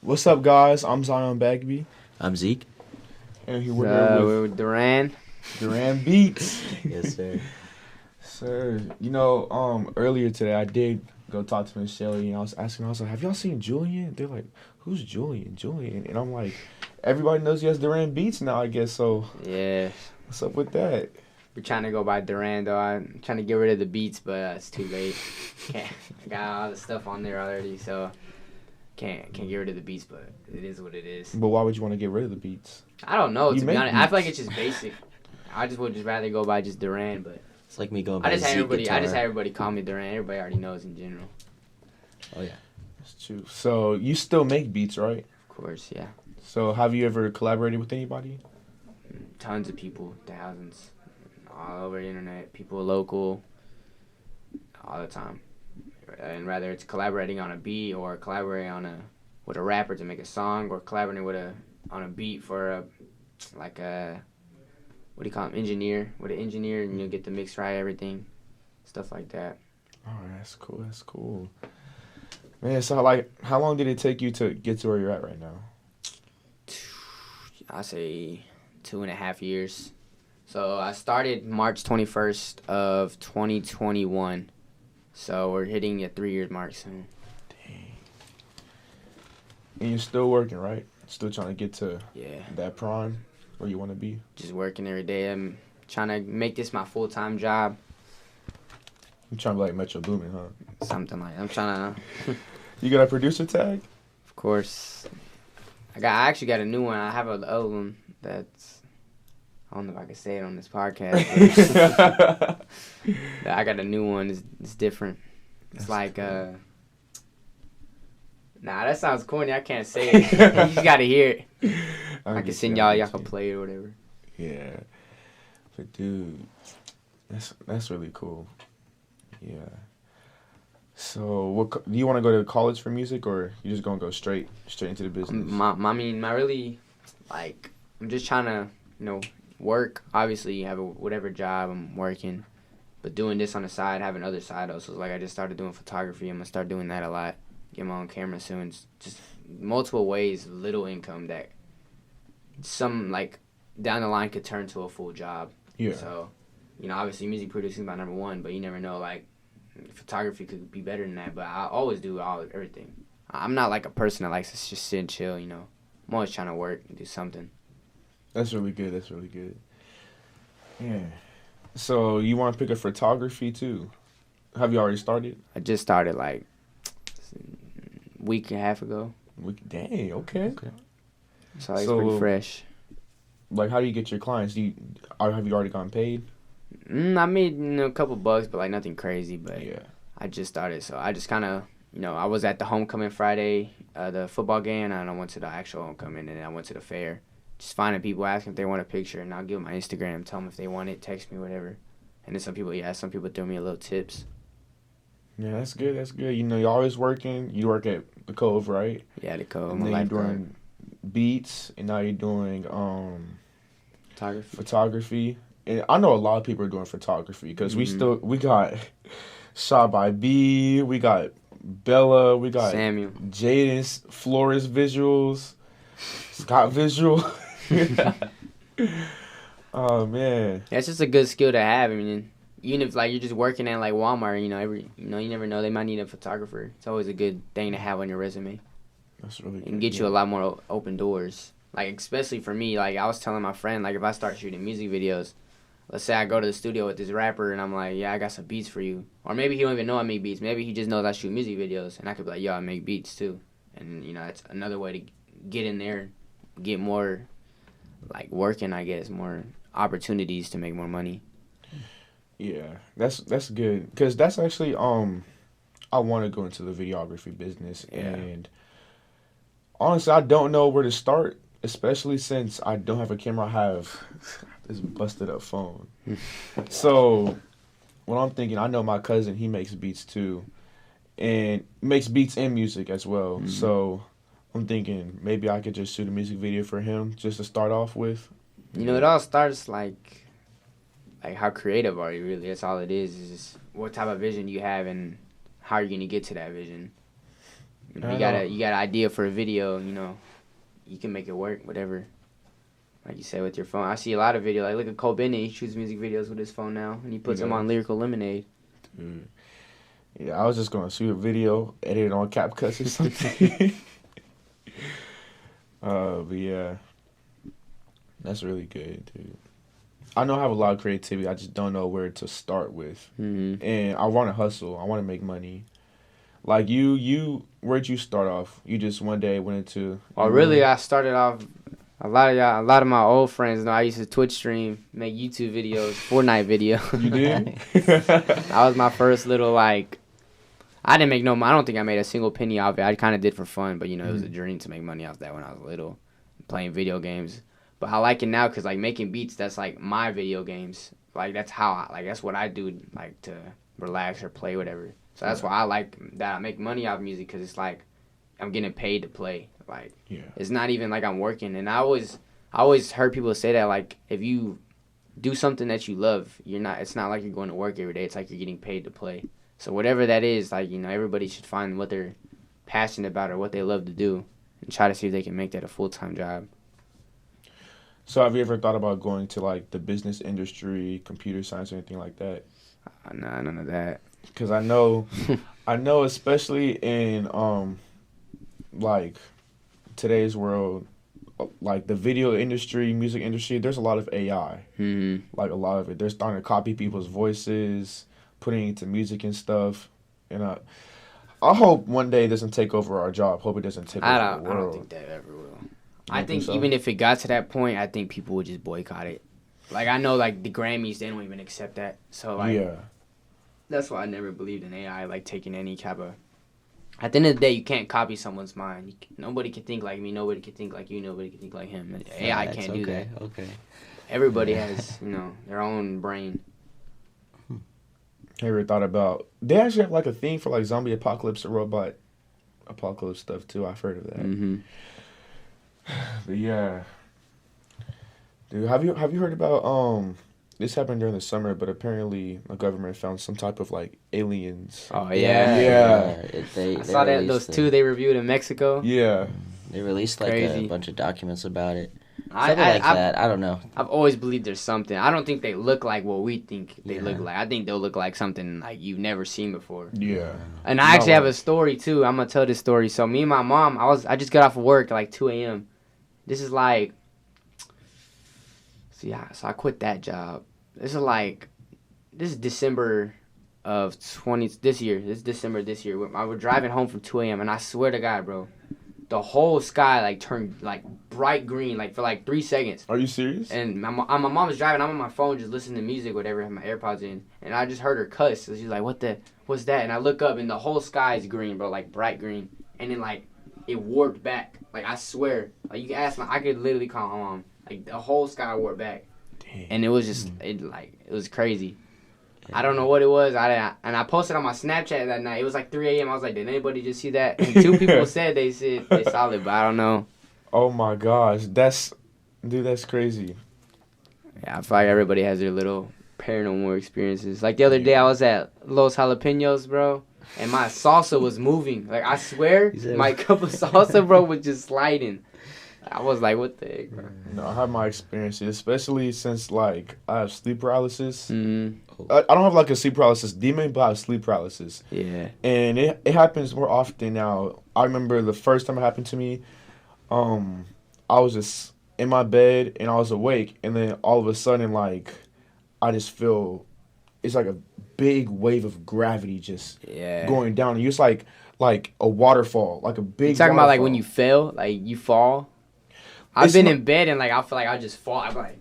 What's up, guys? I'm Zion Bagby, I'm Zeke. and we're here We're with Duran. Duran Beats. Yes, sir. Sir, earlier today I did go talk to Miss Shelly, and I was asking, I was like, "Have y'all seen Julian?" They're like, "Who's Julian?" Julian, and I'm like, "Everybody knows he has Duran Beats now, I guess." So, Yeah. what's up with that? We're trying to go by Duran, though. I'm trying to get rid of the beats, but it's too late. I got all the stuff on there already, so can't get rid of the beats, but it is what it is. But why would you want to get rid of the beats? I don't know, You to be make honest. I feel like beats. it's just basic. I just would just rather go by just Duran, but It's like me going by I just had Zeke everybody. guitar. I just had everybody call me Duran. Everybody already knows in general. Oh yeah. That's true. So you still make beats, right? Of course, yeah. So have you ever collaborated with anybody? Tons of people, thousands, all over the internet. People local, all the time. And whether it's collaborating on a beat or collaborating with a rapper to make a song, or collaborating on a beat for a what do you call him, engineer, with an engineer, and get the mix right, everything, stuff like that. Oh, that's cool. That's cool. Man, so like, how long did it take you to get to where you're at right now? I say 2.5 years. So I started March 21st of 2021. So we're hitting a 3-year mark soon. Dang. And you're still working, right? Still trying to get to Yeah, that prime where you want to be. just working every day. I'm trying to make this my full-time job. I'm trying to be like Metro Boomin, huh? Something like I'm trying to, You got a producer tag? of course. I actually got a new one. I have an other one that's, I don't know if I can say it on this podcast. But I got a new one. It's different. It's That's like cool. Nah, that sounds corny. I can't say it. You just gotta hear it. I can get send you, y'all. get Y'all can you. play it or whatever. Yeah. But dude, that's really cool. Yeah. So, do you want to go to college for music, or you just gonna go straight into the business? My really, like, I'm just trying to, work. Obviously, have whatever job I'm working, but doing this on the side, having other side hustles. Like, I just started doing photography. I'm gonna start doing that a lot. Get my own camera soon. It's just multiple ways, little income that some, like, down the line could turn to a full job. Yeah. So, obviously music producing is my number one, but you never know, like, photography could be better than that. But I always do everything. I'm not like a person that likes to just sit and chill, I'm always trying to work and do something. That's really good. That's really good. Yeah. So you want to pick up photography too? Have you already started? I just started like a week and a half ago, Dang. Okay. so it's So- pretty fresh. Like, how do you get your clients? Have you already gotten paid? I made a couple bucks, but like nothing crazy. But Yeah. I just started, so I just kind of, I was at the homecoming Friday, the football game, and I went to the actual homecoming, and then I went to the fair. Just finding people, asking if they want a picture, and I'll give them my Instagram, tell them if they want it, text me, whatever. And then some people throw me a little tips. Yeah, that's good. That's good. You're always working. You work at the Cove, right? Yeah, the code. And I'm a then you're lifeguard. doing beats, and now you're doing Photography. photography. And I know a lot of people are doing photography because Mhm. we got Shot by B, we got Bella, we got Samuel. Jaden's Flores visuals, Scott visual. Oh man, Yeah, it's just a good skill to have. I mean, even if like you're just working at like Walmart, you never know, they might need a photographer. It's always a good thing to have on your resume. that's really It good. can get you a lot more open doors. Like, especially for me, like I was telling my friend, like if I start shooting music videos, let's say I go to the studio with this rapper and I'm like, yeah, I got some beats for you. Or maybe he don't even know I make beats. Maybe he just knows I shoot music videos, and I could be like, yo, I make beats too. And that's another way to get in there, get more, like, working, I guess, more opportunities to make more money. Yeah, that's good because that's actually I want to go into the videography business, Yeah. and honestly, I don't know where to start, especially since I don't have a camera. I have this busted up phone. So, what I'm thinking, I know my cousin, he makes beats too, and makes beats and music as well. Mhm. So, I'm thinking maybe I could just shoot a music video for him just to start off with. It all starts like how creative are you really? That's all it is just what type of vision you have and how you're gonna get to that vision. You know, I you got know. you got an idea for a video, you know, you can make it work, whatever. Like you said with your phone, I see a lot of videos. Like look at Cole Bennett, he shoots music videos with his phone now, and he puts them on does. Lyrical Lemonade. Yeah, I was just gonna shoot a video, edit it on CapCut or something. But yeah, that's really good, dude. I know I have a lot of creativity. I just don't know where to start with. Mm-hmm. And I want to hustle. I want to make money. Like where'd you start off? You just one day went into. Well, really, I started off. A lot of my old friends know I used to Twitch stream, make YouTube videos, Fortnite video. You did? That was my first little like. I didn't make no. I don't think I made a single penny off it. I kind of did for fun, but you know, it was a dream to make money off that when I was little, playing video games. But I like it now because like making beats, that's like my video games. Like that's how that's what I do like to relax or play whatever. So that's why I like that I make money off music because it's like I'm getting paid to play. Like Yeah. it's not even like I'm working. And I always heard people say that like if you do something that you love, it's not like you're going to work every day. It's like you're getting paid to play. So whatever that is, like, you know, everybody should find what they're passionate about or what they love to do and try to see if they can make that a full-time job. So have you ever thought about going to like the business industry, computer science, or anything like that? Nah, none of that. Because I know, especially in like today's world, like the video industry, music industry, there's a lot of AI. Mm-hmm. Like a lot of it, they're starting to copy people's voices, putting it to music and stuff. And I hope one day it doesn't take over our job. Hope it doesn't take over the I world. don't think that ever will. I don't think think so? even if it got to that point, I think people would just boycott it. Like, I know, like, the Grammys, they don't even accept that. So, like, Yeah. that's why I never believed in AI, like, taking any type of... At the end of the day, you can't copy someone's mind. Nobody can think like me. Nobody can think like you. Nobody can think like him. AI Facts, can't do that. Okay. Everybody has, you know, their own brain. Have you ever thought about? They actually have like a thing for like zombie apocalypse or robot apocalypse stuff too. I've heard of that. Mm-hmm. But yeah, dude, have you heard about this happened during the summer, but apparently the government found some type of like aliens. Oh, yeah. Yeah. They I saw that released those two they reviewed in Mexico. Yeah. They released like Crazy. a bunch of documents about it. I, Something like I've, that. I don't know. I've always believed there's something. I don't think they look like what we think they Yeah. look like. I think they'll look like something like you've never seen before. Yeah. And I actually No. have a story too. I'm gonna tell this story. So me and my mom, I just got off of work at like 2 a.m. This is like, so I quit that job. This is December of this year. This is December this year. I was driving home from 2 a.m. and I swear to God, bro, the whole sky like turned like bright green like for like 3 seconds. Are you serious? And my mom was driving. I'm on my phone just listening to music, whatever. I have my AirPods in, and I just heard her cuss. So she's like, "What's that?" And I look up, and the whole sky is green, bro, like bright green. And then like it warped back. Like I swear, like you can ask I could literally call my mom. Like the whole sky warped back, Damn. and it was just it was crazy. I don't know what it was. I posted on my Snapchat that night. It was like 3 a.m. I was like, did anybody just see that? And 2 people said they saw it, but I don't know. Oh my gosh, that's crazy. Yeah, I feel like everybody has their little paranormal experiences. Like the other day, I was at Los Jalapenos, bro, and my salsa was moving. Like I swear, You said- my cup of salsa, bro, was just sliding. I was like, what the heck, bro? No, I have my experiences, especially since like I have sleep paralysis. Mm-hmm. I don't have like a sleep paralysis demon, but I have sleep paralysis. Yeah. And it happens more often now. I remember the first time it happened to me, I was just in my bed and I was awake, and then all of a sudden, like, I just feel it's like a big wave of gravity just Yeah. going down. And it's like a waterfall, like a big. You talking about like when waterfall. you fell, like you fall? I've It's been not- in bed and like I feel like I just fall. I'm like.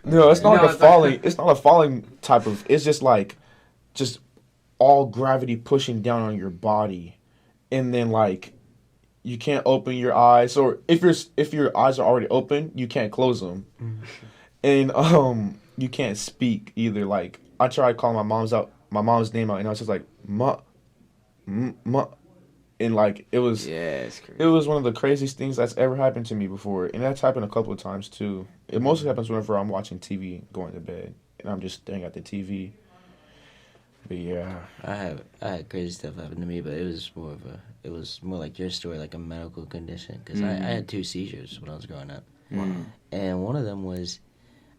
No, it's not No, like a it's like- falling. It's not a falling type of. It's just like, just all gravity pushing down on your body, and then like, you can't open your eyes, or if your eyes are already open, you can't close them, and you can't speak either. Like I tried calling my mom's name out, and I was just like ma, ma, and like it was. Yeah, it's crazy. It was one of the craziest things that's ever happened to me before, and that's happened a couple of times too. It mostly happens whenever I'm watching TV, going to bed, and I'm just staring at the TV. But yeah. I had crazy stuff happen to me, but it was more like your story, like a medical condition. Because I had 2 seizures when I was growing up. Mm. And one of them was,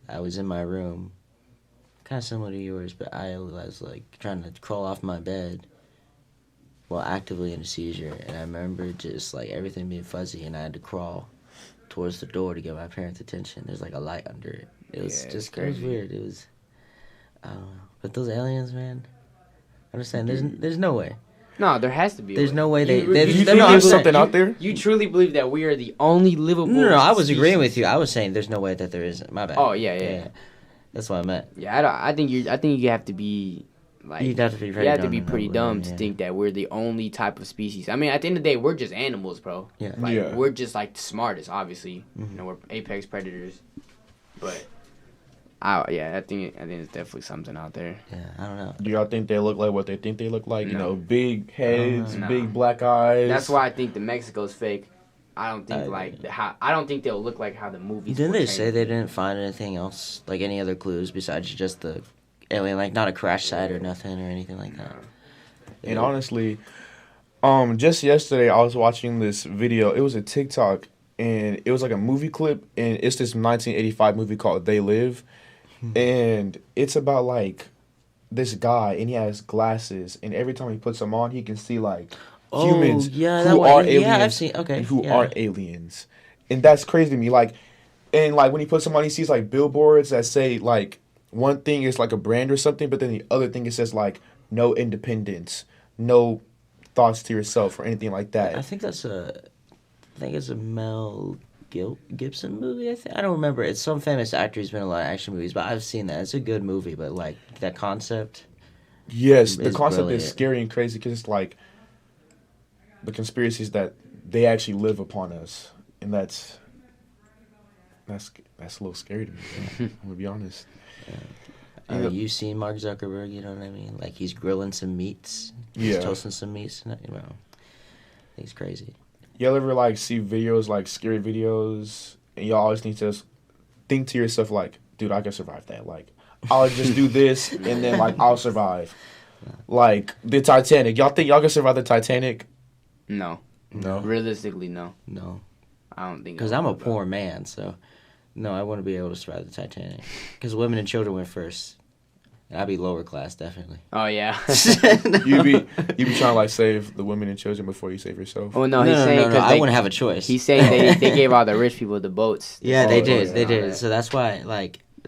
I was in my room, kind of similar to yours, but I was like trying to crawl off my bed while actively in a seizure. And I remember just like everything being fuzzy, and I had to crawl towards the door to get my parents' attention. There's like a light under it. It was Yeah, just, it's it was crazy. weird. It was, I don't know. But those aliens, man, I understand. There's no way. No, there has to be. There's no way they. You- they you You they're think not there's gonna- something out there? You truly believe that we are the only livable? No, I was species? agreeing with you. I was saying there's no way that there isn't. My bad. Oh, yeah. That's what I meant. Yeah, I think you have to be like You'd have to be very you have to dumb be to know pretty we're dumb in, to yeah. think that we're the only type of species. I mean, at the end of the day, we're just animals, bro. Yeah. Like Yeah. we're just like the smartest, obviously. Mhm. You know, we're apex predators. But I think there's definitely something out there. Yeah, I don't know. Do y'all think they look like what they think they look like? You No. know, big heads, No. big black eyes. That's why I think the Mexico's fake. I don't think I- I don't think they'll look like how the movies. Didn't they portray say them. they didn't find anything else, like any other clues besides just the alien, like not a crash site or nothing or anything like that? And honestly, just yesterday I was watching this video. It was a TikTok, and it was like a movie clip, and it's this 1985 movie called They Live, and it's about like this guy, and he has glasses, and every time he puts them on, he can see like humans yeah, that who one- are yeah, aliens I've seen- okay, and who yeah. aren't aliens, and that's crazy to me. Like, and like when he puts them on, he sees like billboards that say like one thing is like a brand or something, but then the other thing it says like no independence, no thoughts to yourself or anything like that. I think it's a Mel Gibson movie. I don't remember. It's some famous actor who's been in a lot of action movies, but I've seen that. It's a good movie, but like that concept. Yes, the It's concept brilliant. is scary and crazy because it's like the conspiracies that they actually live upon us, and that's a little scary to me. Man. I'm gonna be honest. Yeah. You've seen Mark Zuckerberg, you know what I mean? Like he's grilling some meats. Yeah. He's toasting some meats. You know, he's crazy. Y'all ever like see videos like scary videos, and y'all always need to think to yourself like, dude, I can survive that. Like, I'll just do this, and then like I'll survive. Like the Titanic. Y'all think y'all can survive the Titanic? No, No. realistically, no. No, I don't think. because I I'm a would, poor man, so no, I wouldn't be able to survive the Titanic. Because women and children went first. And I'd be lower class, definitely. Oh yeah. You be trying to like save the women and children before you save yourself. Well, no, no, he's no, saying no, no, because I wouldn't have a choice. he's saying they gave all the rich people the boats. Yeah, the they boats did. They and all did. that. So that's why,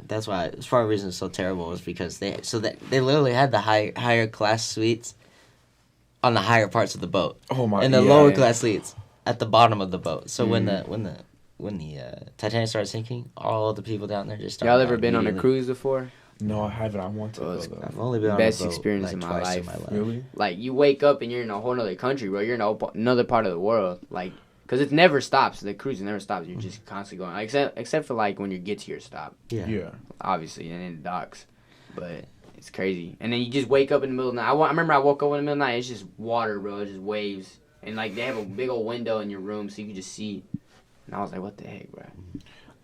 that's part of the reason it's so terrible is because they literally had the higher class suites on the higher parts of the boat, Oh my! and the yeah. lower yeah. class suites at the bottom of the boat. So when Mm. the Titanic started sinking, all the people down there just started. Y'all ever dying been on a immediately. cruise before? No, I haven't. I want to Oh, go it's- though. I've only been on Best a boat, experience like, in my twice life. in my life. Really? Like you wake up and you're in a whole other country, bro. You're in another part of the world, like, cause it never stops. The cruise never stops. You're just constantly going, except for like when you get to your stop, Yeah. Yeah. obviously, and in the docks. But it's crazy. And then you just wake up in the middle of the night. I remember I woke up in the middle of the night. It's just water, bro. It's just waves, and like they have a big old window in your room so you can just see. And I was like, what the heck, bro?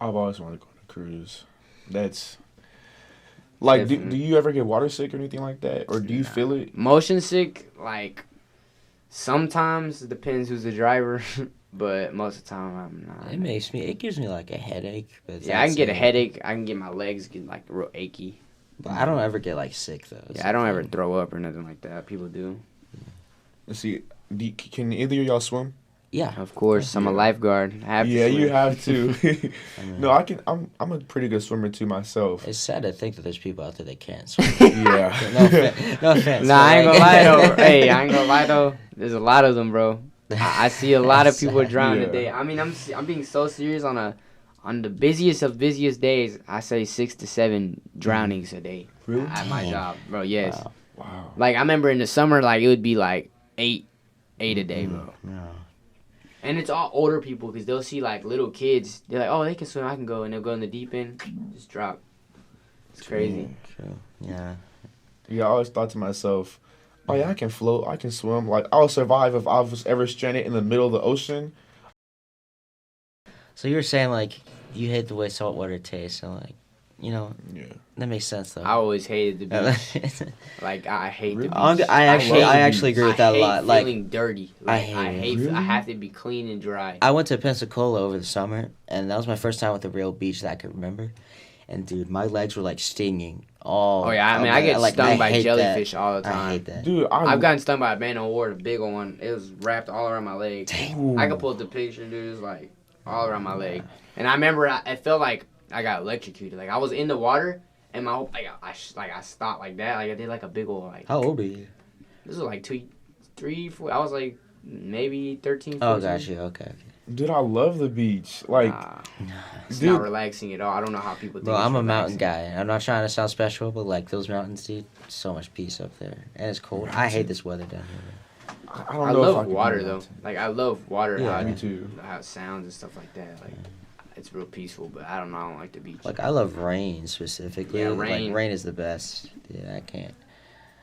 I've always wanted to go on a cruise. That's like, do Definitely. you ever get water sick or anything like that, or do you Nah. feel it? Motion sick, like sometimes it depends who's the driver, but most of the time I'm not. It gives me like a headache. But Yeah, I can get a that's it. headache. I can get my legs get like real achy. But I don't ever get like sick though. It's Yeah, I don't the ever thing. throw up or nothing like that. People do. Let's see. Can either of y'all swim? Yeah. Of course, I'm a Yeah. lifeguard. I have to Yeah, you swim. have to. I mean, No, I can. I'm a pretty good swimmer too myself. It's sad to think that there's people out there that can't swim. Yeah. No offense. Nah, but, I ain't gonna like- lie though. Hey, I ain't gonna lie though. There's a lot of them, bro. I see a lot of That's people sad. drown Yeah. today. I mean, I'm being so serious on the busiest of busiest days. I say 6 to 7 drownings a day Really? at my Dang. job, bro. Yes. Wow. Wow. Like I remember in the summer, like it would be like eight a day, bro. No. And it's all older people because they'll see like little kids. They're like, oh, they can swim, I can go, and they'll go in the deep end, just drop. It's crazy. True. Yeah. Yeah, I always thought to myself, oh yeah, I can float, I can swim. Like I'll survive if I was ever stranded in the middle of the ocean. So you were saying like you hate the way saltwater tastes, and like you know, Yeah. that makes sense though. I always hated the beach. Like I hate the beach. I actually agree with that a lot. I like, hate feeling dirty. I Like, hate I it. hate. Really? I have to be clean and dry. I went to Pensacola over the summer, and that was my first time with a real beach that I could remember. And dude, my legs were like stinging. Oh yeah, I mean I get stung by jellyfish all the time. I hate that. Dude, I've gotten stung by a band on ward, a big old one. It was wrapped all around my leg. Ooh. I could pull up the picture, dude. It was like all around my leg. And I remember it felt like I got electrocuted. Like I was in the water and my whole I stopped like that. Like I did like a big old like. How old were you? This was like 2, 3, 4. I was like maybe 13, 14. Oh, got you. Okay. Dude, I love the beach. Like, It's dude, not relaxing at all. I don't know how people think. Bro, it's I'm a mountain relaxing. guy. I'm not trying to sound special, but like those mountains, dude, so much peace up there, and it's cold. I hate this weather down here. I don't I know if love could water do though. that. Like I love water. Yeah, how, me too. How it sounds and stuff like that. Like it's real peaceful. But I don't know. I don't like the beach. Like I love rain specifically. Yeah, Like rain. rain is the best. Yeah, I can't.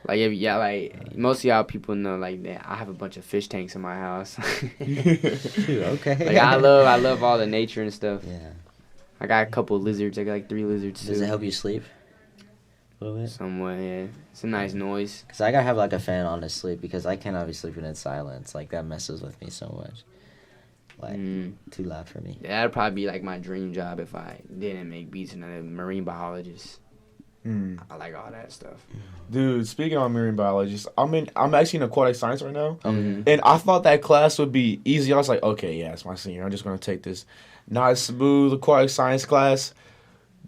Like like most of y'all people know like that. I have a bunch of fish tanks in my house. Dude, okay. Like I love all the nature and stuff. Yeah. I got a couple lizards. I got like 3 lizards too. Does it help you sleep? A little bit. Somewhat, yeah. It's a nice noise. Cause I gotta have like a fan on to sleep because I cannot be sleeping in silence. Like that messes with me so much. Like too loud for me. That'd probably be like my dream job if I didn't make beats and I'm a marine biologist. Mm. I like all that stuff. Dude, speaking of marine biologists, I'm actually in aquatic science right now. Mhm. And I thought that class would be easy. I was like, okay, yeah, it's my senior. I'm just going to take this not smooth aquatic science class.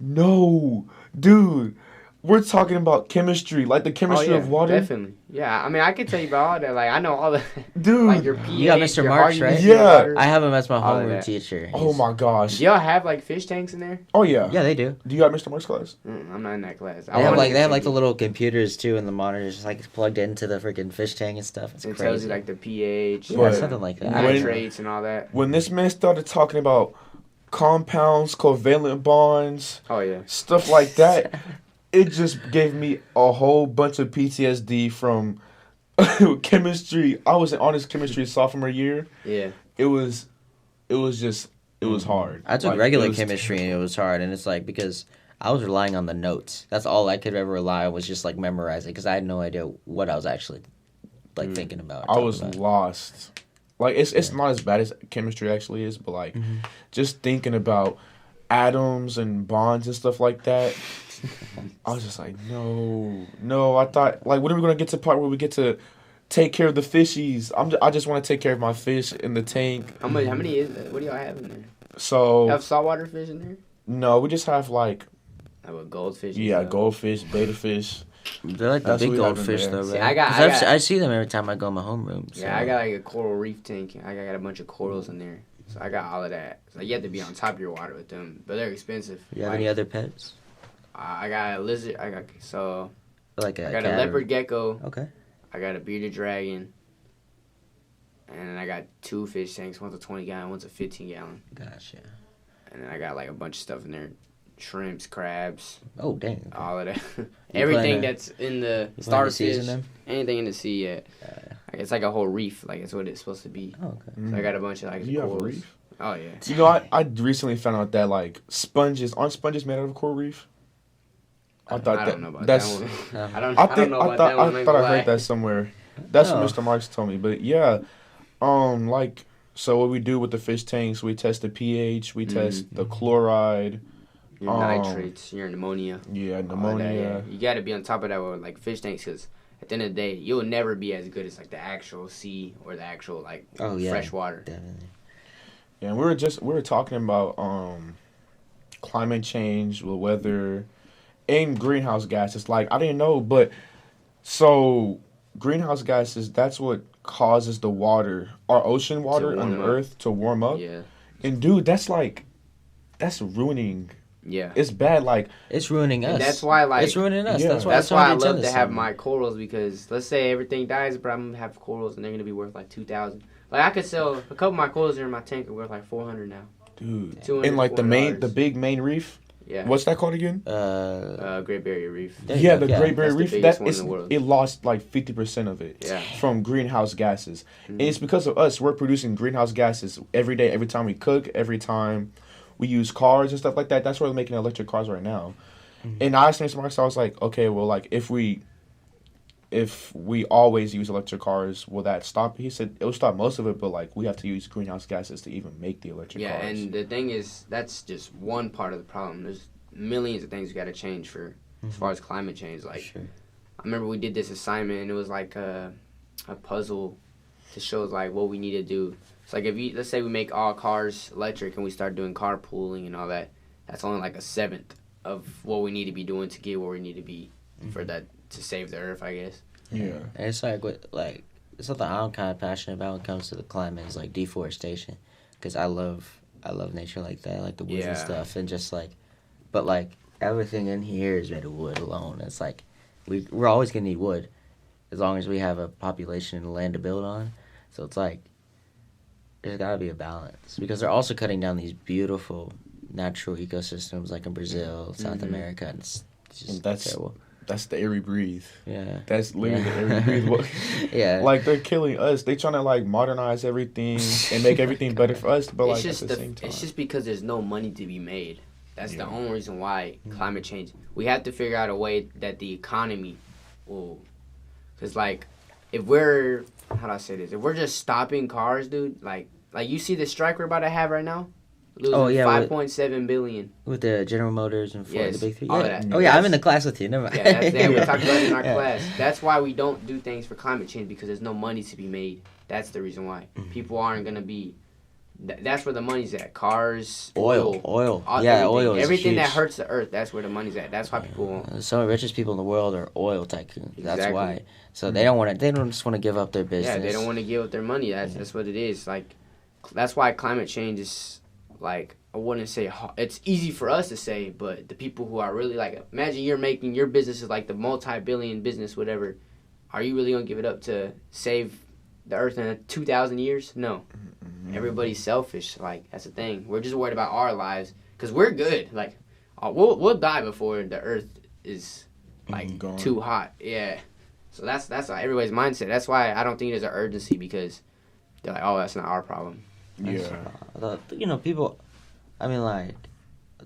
No, dude, we're talking about chemistry, like the chemistry of water. Definitely. Yeah, I mean, I could tell you about all that. Like, I know all the, Dude. like your pH. You got Mr. your Marks, hardness, right? your Yeah. water. I have him as my All of homeroom that. teacher. Oh my gosh. Do y'all have like fish tanks in there? Oh yeah. Yeah, they do. Do you got Mr. Mark's class? I'm not in that class. They have like the little computers too, and the monitors just like plugged into the freaking fish tank and stuff. It's It crazy. tells you like the pH, yeah, But something like that. when- nitrates, and all that. When this man started talking about compounds, covalent bonds, Oh yeah. stuff like that, it just gave me a whole bunch of PTSD from chemistry. I was in honest chemistry sophomore year. Yeah. It was hard. I took Like, regular it was chemistry and it was hard, and it's like because I was relying on the notes. That's all I could ever rely on was just like memorizing because I had no idea what I was actually like thinking about. or I talking was about. lost. Like it's not as bad as chemistry actually is, but like just thinking about atoms and bonds and stuff like that. I was just like, no. I thought, like, when are we gonna get to the part where we get to take care of the fishies? I just want to take care of my fish in the tank. How many is that? What do y'all have in there? So You have saltwater fish in there? no, we just have like Like with goldfish. and yeah, stuff? goldfish, beta fish. They're like the That's big what we have in goldfish there. though, See, right? I 'Cause got- I see them every time I go in my homeroom. So. Yeah, I got like a coral reef tank. I got a bunch of corals in there. So I got all of that. So you have to be on top of your water with them. But they're expensive. You have Like, any other pets? I got a lizard. I got Like a I got cat a or- leopard gecko. Okay. I got a bearded dragon. And then I got 2 fish tanks. One's a 20 gallon, one's a 15 gallon. Gotcha. And then I got like a bunch of stuff in there. Shrimps, crabs, Oh dang. Okay. all of that. plan Everything to- that's in the You plan to season starfish. them? Anything in the sea, yeah. Like, it's like a whole reef. Like, it's what it's supposed to be. Oh, okay. So I got a bunch of like Do you have a corals. reef? Oh, yeah. You know, I recently found out that like aren't sponges made out of a coral reef? I thought don't know about that's. that one. Yeah. I don't I I think don't know I about thought that one. I thought I heard that somewhere. That's Oh. what Mr. Marks told me. But yeah, like so what we do with the fish tanks, we test the pH, we test the chloride, Your um, nitrates, your ammonia. yeah, all that, pneumonia. yeah. You got to be on top of that with like fish tanks because at the end of the day, you'll never be as good as like the actual sea or the actual like Oh, yeah. fresh water. Definitely. Yeah, and we were talking about climate change, the weather, and greenhouse gases. Like I didn't know, but so greenhouse gases, that's what causes the water, our ocean water on warm the up. earth to warm up. Yeah. And dude, that's ruining. Yeah. It's bad. Like It's ruining us. And that's why like It's ruining us. Yeah. That's why. that's why I love turned to into have something. my corals because let's say everything dies, but I'm gonna have corals and they're gonna be worth like 2,000. Like I could sell a couple of my corals here in my tank are worth like 400 now. dude, 200, and like the $400. big main reef. Yeah. What's that called again? Great Barrier Reef. There you Yeah, go. the Yeah, Great Barrier that's the Reef. biggest That one in is the world. it lost like 50% of it Yeah. from greenhouse gases, Mhm. and it's because of us. We're producing greenhouse gases every day, every time we cook, every time we use cars and stuff like that. That's why we're making electric cars right now. And I asked Mr. Marks, I was like, okay, well, like if we always use electric cars, will that stop? He said it will stop most of it, but like we have to use greenhouse gases to even make the electric Yeah, cars. and the thing is, that's just one part of the problem. There's millions of things we got to change for as far as climate change. Like, Sure. I remember we did this assignment, and it was like a puzzle to show like what we need to do. It's like let's say we make all cars electric and we start doing carpooling and all that. That's only like a seventh of what we need to be doing to get where we need to be for that to save the earth, I guess. Yeah. And it's like something I'm kind of passionate about when it comes to the climate is like deforestation, because I love nature like that, like the woods and Yeah. stuff, and just like, but like everything in here is made of wood alone. It's like we're always gonna need wood, as long as we have a population and land to build on. So it's like there's gotta be a balance, because they're also cutting down these beautiful natural ecosystems like in Brazil, South America, and it's just And that's- terrible. That's the air we breathe. Yeah. That's literally the air we breathe. What- Yeah. Like they're killing us. They trying to like modernize everything and make everything better for us, but like It's at just the same time. it's just because there's no money to be made. That's the Yeah. only reason why climate change. We have to figure out a way that the economy will, because like if we're how do I say this? If we're just stopping cars, dude, like you see the strike we're about to have right now, losing Oh, yeah, 5.7 billion. With the General Motors and Ford, Yes, the big three. all Yeah. that. Oh yeah, I'm in Yes. the class with you. Never mind. Yeah, we talked about it in our Yeah. class. That's why we don't do things for climate change, because there's no money to be made. That's the reason why Mm-hmm. people aren't gonna be. That's where the money's at. Cars, Oil. everything. Oil is Everything that huge. hurts the earth. That's where the money's at. That's why people won't. Some of the richest people in the world are oil tycoons. That's Exactly. why. So they don't want to. They don't just want to give up their business. Yeah, they don't want to give up their money. That's what it is. Like, that's why climate change is like, I wouldn't say it's easy for us to say, but the people who are really like, imagine you're making your business is like the multi-billion business, whatever. Are you really gonna give it up to save the earth in 2,000 years? No. Everybody's selfish. Like, that's the thing. We're just worried about our lives because we're good. Like, we'll die before the earth is like Gone. too hot. Yeah. So that's everybody's mindset. That's why I don't think there's an urgency, because they're like, oh, that's not our problem. Yeah. People. I mean, like,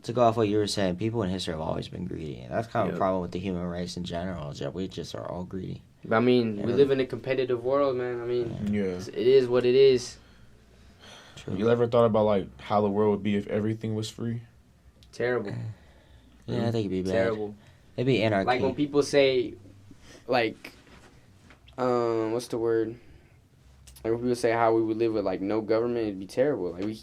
to go off what you were saying, people in history have always been greedy, and that's kind of a Yep. problem with the human race in general. Is that we just are all greedy. But I mean, we Yeah. live in a competitive world, man. I mean, Yeah. it is what it is. True. You ever thought about like how the world would be if everything was free? Terrible. Yeah, I think it'd be bad. Terrible. It'd be anarchy. Like when people say, like, what's the word? Like when people say how we would live with like no government, it'd be terrible. Like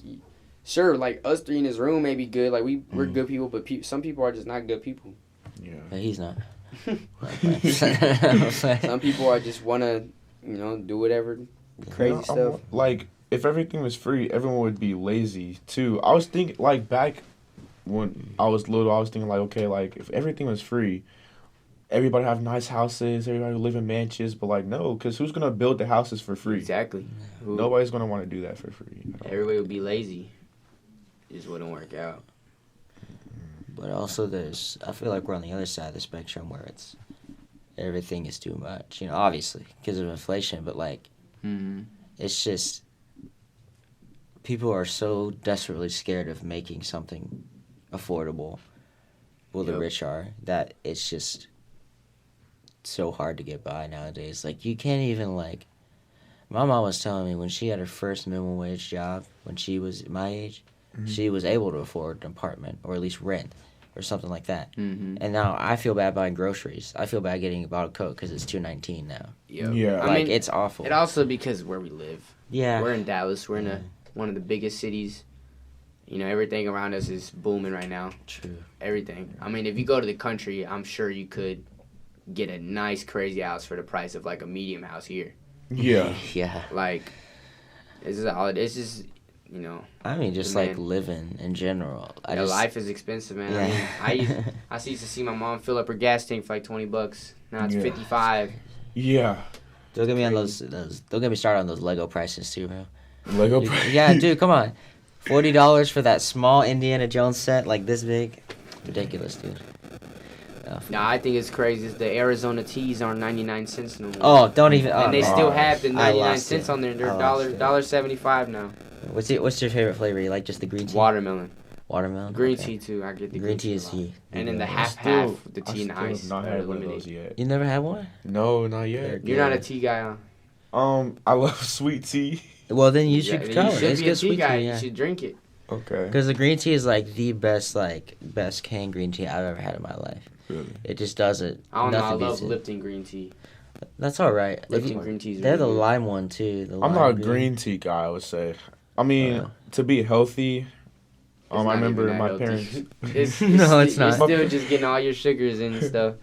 sure, like us three in this room may be good. Like we're good people, but some people are just not good people. Yeah. But he's not. Some people are just wanna, do whatever crazy Yeah, stuff. Like if everything was free, everyone would be lazy too. I was thinking like back when I was little, I was thinking like, okay, like if everything was free, everybody have nice houses, everybody would live in mansions, but like no, because who's gonna build the houses for free? Exactly. Nobody's gonna want to do that for free. Everybody would be lazy. It just wouldn't work out. But also, I feel like we're on the other side of the spectrum where everything is too much. Obviously because of inflation, but like Mm-hmm. it's just people are so desperately scared of making something affordable. Well, the Yep. rich are, that it's just so hard to get by nowadays. Like you can't even like. My mom was telling me when she had her first minimum wage job when she was my age, she was able to afford an apartment or at least rent or something like that. Mm-hmm. And now I feel bad buying groceries. I feel bad getting a bottle of Coke because it's $2.19 now. Yep. Yeah. I Like mean, it's awful. it also because where we live. Yeah. We're in Dallas. We're in one of the biggest cities. Everything around us is booming right now. True. Everything. I mean, if you go to the country, I'm sure you could get a nice, crazy house for the price of like a medium house here. Yeah. Yeah. Like, it's just, I mean, just Man. like living in general. life is expensive, man. Yeah. I mean, I used to see my mom fill up her gas tank for like $20. Now it's Yeah. 55. Yeah. Don't get me on those. Don't get me started on those Lego prices too, bro. Lego. Yeah, dude, come on. $40 for that small Indiana Jones set, like this big. Ridiculous, dude. Now I think it's crazy. Is the Arizona teas aren't 99 cents no more. Oh, don't even. Oh, And they man. still have the I 99 lost cents it. on there. They're I lost it. $1.75 now. What's your favorite flavor? You like just the green tea? Watermelon. Watermelon. Green Okay. tea too. I get the Green tea a is lot. tea. And then the I half still- the I tea and still have ice. not or had one of lemonade. those yet. You never had one? No, not yet. They're You're not a good. tea guy, huh? I love sweet tea. Well, then you should Yeah, try you one. should It's be a good tea sweet guy. tea, You yeah. should drink it. Okay. Because the green tea is like the best canned green tea I've ever had in my life. Really? It just does it. I don't know. I Nothing love beats it. Lipton green tea. That's all right. If Lipton you- green tea is They're the really good. lime one too. The I'm lime not a green tea guy, I would say. I mean, to be healthy, It's not I remember even that my healthy. parents. No, it's not. You're still just getting all your sugars and stuff.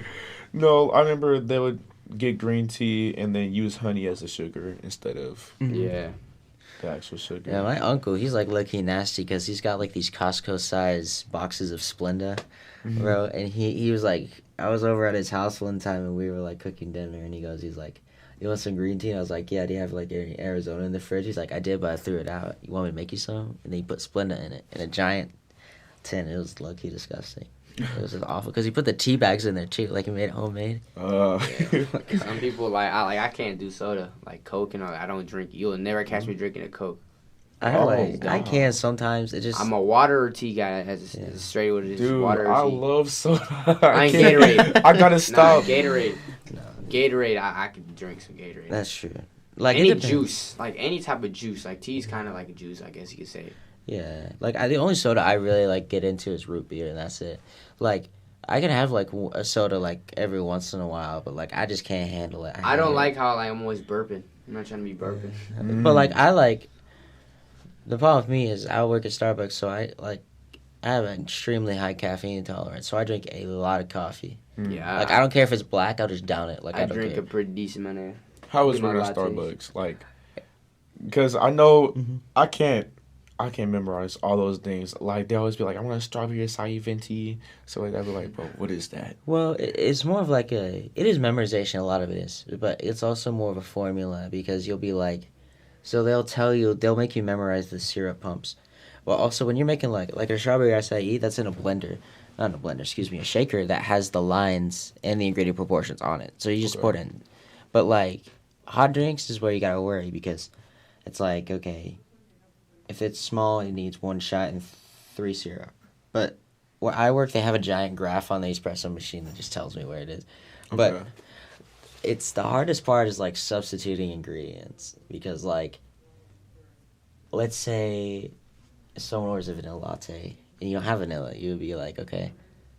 No, I remember they would get green tea and then use honey as the sugar instead of Yeah. the actual sugar. Yeah, my uncle, he's like low-key nasty because he's got like these Costco-size boxes of Splenda, Mhm. bro. And he was like, I was over at his house one time and we were like cooking dinner and he's like, you want some green tea? And I was like, yeah, do you have like any Arizona in the fridge? He's like, I did, but I threw it out. You want me to make you some? And then he put Splenda in it, in a giant tin. It was low-key disgusting. It was just awful because he put the tea bags in there too, like he made it homemade. Some people I can't do soda, like Coke and all that. I don't drink. You'll never catch me drinking a Coke. I Oh, like, I wow. can sometimes. It just I'm a water or tea guy. That's Yeah. straight what it is. Dude, Water or I tea. love soda. I ain't can't- Gatorade. I gotta Nah, stop. Gatorade. No. Gatorade. I could drink some Gatorade. that's true. Like Any it depends. juice, like any type of juice. Like tea's kind of like a juice, I guess you could say. Yeah, like the only soda I really like get into is root beer, and that's it. Like I can have like a soda like every once in a while, but like I just can't handle it. I don't hate like how like I'm always burping. I'm not trying to be burping. it. But like I like. The problem with me is I work at Starbucks, so I have an extremely high caffeine intolerance, so I drink a lot of coffee. Yeah, Like I don't care if it's black, I'll just down it. Like I, I don't drink care. a pretty decent amount of. How was Get my working at lattes. Starbucks? Like, because I know Mhm. I can't memorize all those things. Like they always be like, I want a strawberry acai venti. So like I'd be like, bro, what is that? Well, it's more of like it is memorization. A lot of it is, but it's also more of a formula because you'll be like, so they'll make you memorize the syrup pumps. Well, also when you're making like a strawberry acai, that's in a blender, not in a blender, excuse me, a shaker that has the lines and the ingredient proportions on it. So you just Okay. pour it in. But like hot drinks is where you gotta worry because it's like okay, if it's small, it needs 1 shot and 3 syrup. But where I work, they have a giant graph on the espresso machine that just tells me where it is. But Okay. it's the hardest part is like substituting ingredients because like let's say someone orders a vanilla latte and you don't have vanilla, you would be like, okay,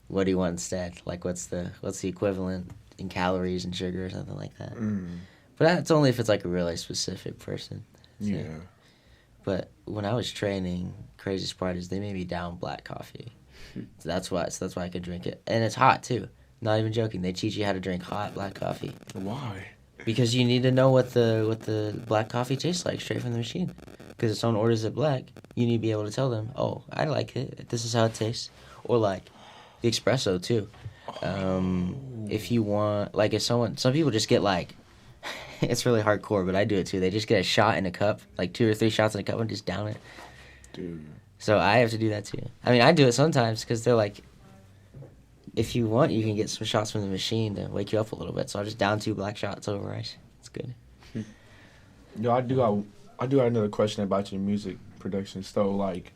what do you want instead? Like what's the equivalent in calories and sugar or something like that. But that's only if it's like a really specific person. So- Yeah. But when I was training, craziest part is they made me down black coffee. So that's why I could drink it. And it's hot too. Not even joking. They teach you how to drink hot black coffee. Why? Because you need to know what the black coffee tastes like straight from the machine. Because if someone orders it black, you need to be able to tell them, oh, I like it. This is how it tastes. Or like the espresso too. If you want, like if some people just get like, it's really hardcore, but I do it too. They just get a shot in a cup, like 2 or 3 shots in a cup and just down it. Dude. So I have to do that too. I mean, I do it sometimes because they're like, if you want, you can get some shots from the machine to wake you up a little bit. So I just down 2 black shots over ice. It's good. Yo, I do have another question about your music production. So like,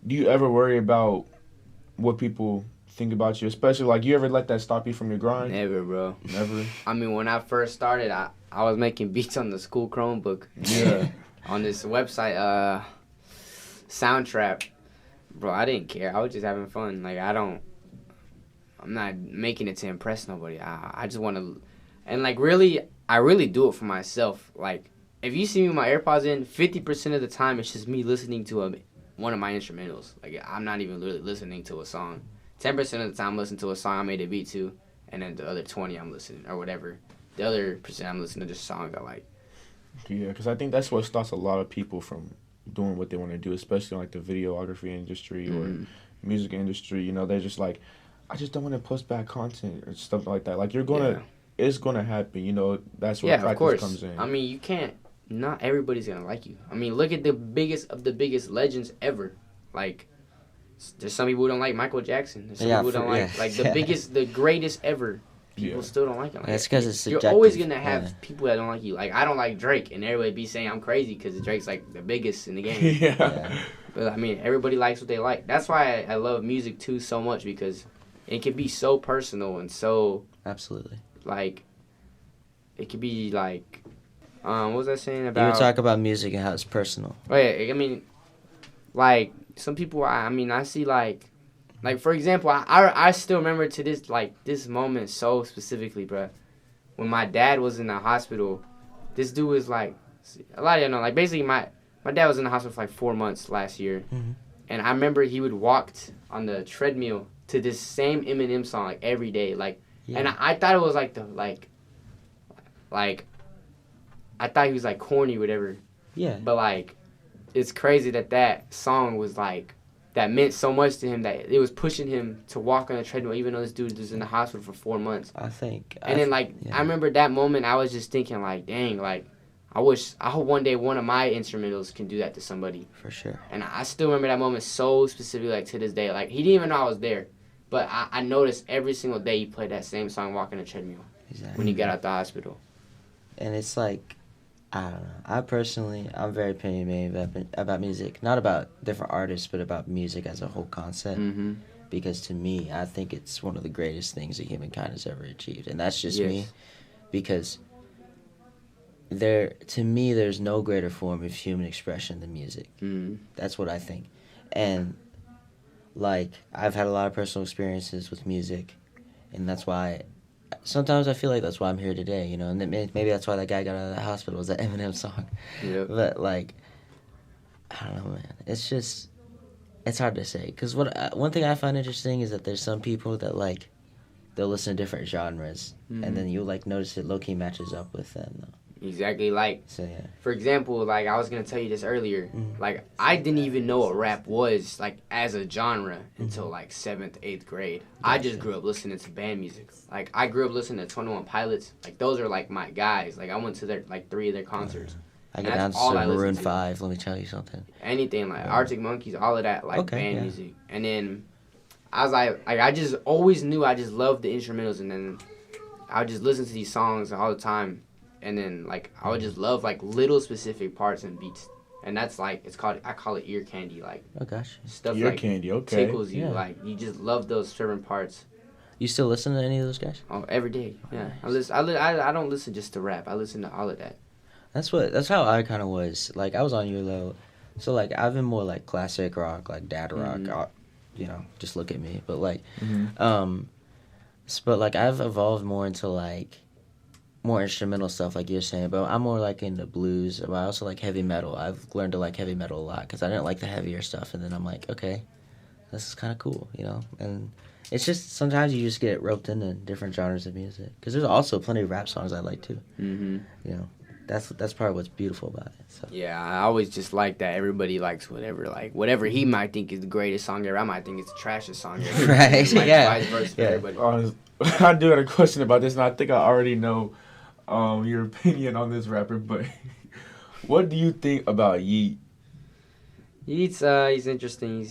do you ever worry about what people think about you? Especially like, you ever let that stop you from your grind? Never, bro. Never. I mean, when I first started, I was making beats on the school Chromebook. Yeah. On this website, Soundtrap. Bro, I didn't care. I was just having fun. Like, I'm not making it to impress nobody. I just want to, and like I really do it for myself. Like, if you see me with my AirPods in, 50% of the time it's just me listening to one of my instrumentals. Like, I'm not even really listening to a song. 10% of the time I'm listening to a song I made a beat to, and then the other 20 I'm listening, or whatever. The other percent I'm listening to just songs I like. Yeah, because I think that's what stops a lot of people from doing what they want to do, especially like the videography industry or music industry. You know, they're just like, I just don't want to post bad content or stuff like that. Like, it's gonna happen. You know, that's where Yeah, of practice course. comes in. I mean, you can't. Not everybody's gonna like you. I mean, look at the biggest of the biggest legends ever. Like, there's some people who don't like Michael Jackson. There's some Yeah, people who don't like the yeah. biggest, the greatest ever. People Yeah. still don't like him. Like, That's 'cause it's You're always subjective, gonna have yeah. people that don't like you. Like, I don't like Drake, and everybody be saying I'm crazy because Drake's like the biggest in the game. yeah. But I mean, everybody likes what they like. That's why I love music too so much, because it can be so personal and so Absolutely. like it could be like what was I saying You about? would talk about music and how it's personal. Oh yeah, I mean, like some people. I mean, I see like for example, I still remember to this moment so specifically, bro. When my dad was in the hospital, this dude was like, a lot of you know, like basically my dad was in the hospital for like 4 months last year, and I remember he would walk on the treadmill to this same Eminem song like every day, like, and I thought it was like I thought he was like corny, whatever. Yeah. But like, it's crazy that song was like, that meant so much to him that it was pushing him to walk on a treadmill, even though this dude was in the hospital for 4 months. I think. And then like, I remember that moment, I was just thinking like, dang, like, I hope one day one of my instrumentals can do that to somebody. For sure. And I still remember that moment so specifically, like to this day. Like, he didn't even know I was there. But I noticed every single day he played that same song, Walking a Treadmill, when he got out the hospital. And it's like, I don't know. I'm very opinionated about music. Not about different artists, but about music as a whole concept. Mm-hmm. Because to me, I think it's one of the greatest things that humankind has ever achieved. And that's just Yes. me. Because to me, there's no greater form of human expression than music. Mm-hmm. That's what I think. And, like, I've had a lot of personal experiences with music. And that's why... Sometimes I feel like that's why I'm here today, you know, and maybe that's why that guy got out of the hospital, was that Eminem song. Yep. But, like, I don't know, man. It's just, it's hard to say. Because one thing I find interesting is that there's some people that, like, they'll listen to different genres, and then you'll, like, notice it low-key matches up with them, though. Exactly. Like, So, yeah. for example, like, I was going to tell you this earlier. Like, I didn't even know what rap was, like, as a genre until, like, 7th, 8th grade. I just grew up listening to band music. Like, I grew up listening to 21 Pilots. Like, those are, like, my guys. Like, I went to their, like, 3 of their concerts. I And get down that's all I to listen Maroon to. 5, let me tell you something. Anything, like, Arctic Monkeys, all of that, like, Okay, band yeah. music. And then I was like, I just always knew I just loved the instrumentals. And then I would just listen to these songs all the time. And then, like, I would just love, like, little specific parts and beats. And that's, like, I call it ear candy. Like, Oh, gosh. stuff Ear like candy, okay. tickles you. Yeah. Like, you just love those certain parts. You still listen to any of those guys? Oh, every day. Yeah. Nice. I don't listen just to rap. I listen to all of that. That's how I kind of was. Like, I was on your level. So, like, I've been more, like, classic rock, like, dad rock. You know, just look at me. But, like, but, like, I've evolved more into, like, more instrumental stuff, like you're saying. But I'm more, like, into blues. But I also like heavy metal. I've learned to like heavy metal a lot because I didn't like the heavier stuff. And then I'm like, okay, this is kind of cool, you know? And it's just, sometimes you just get roped into different genres of music. Because there's also plenty of rap songs I like, too. Mm-hmm. You know? That's part of what's beautiful about it. So. Yeah, I always just like that everybody likes whatever. Like, whatever he might think is the greatest song ever, I might think it's the trashiest song ever. Right, Like, yeah. Vice versa for Yeah. everybody. I do have a question about this, and I think I already know your opinion on this rapper, but what do you think about Yeet? He's interesting.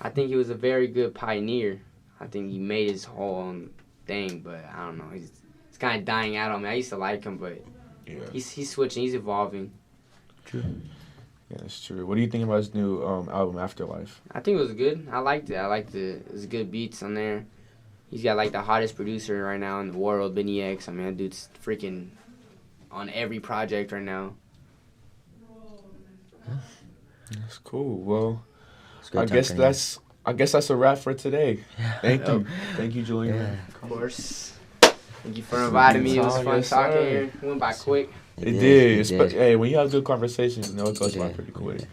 I think he was a very good pioneer. I think he made his whole own thing, but I don't know. He's kind of dying out on me. I used to like him, but Yeah, he's switching. He's evolving. True. yeah, that's true. What do you think about his new album, Afterlife? I think it was good. I liked it. There's good beats on there. He's got like the hottest producer right now in the world, Benny X. I mean, that dude's freaking on every project right now. That's cool. Well, It's good I guess talking. that's a wrap for today. Yeah. Thank you, Julian. Yeah. Of course. Thank you for inviting me. It was fun Yes, talking sir. here. Went by quick. It did. It did. Hey, when you have good conversations, it goes by Yeah. pretty quick. Yeah.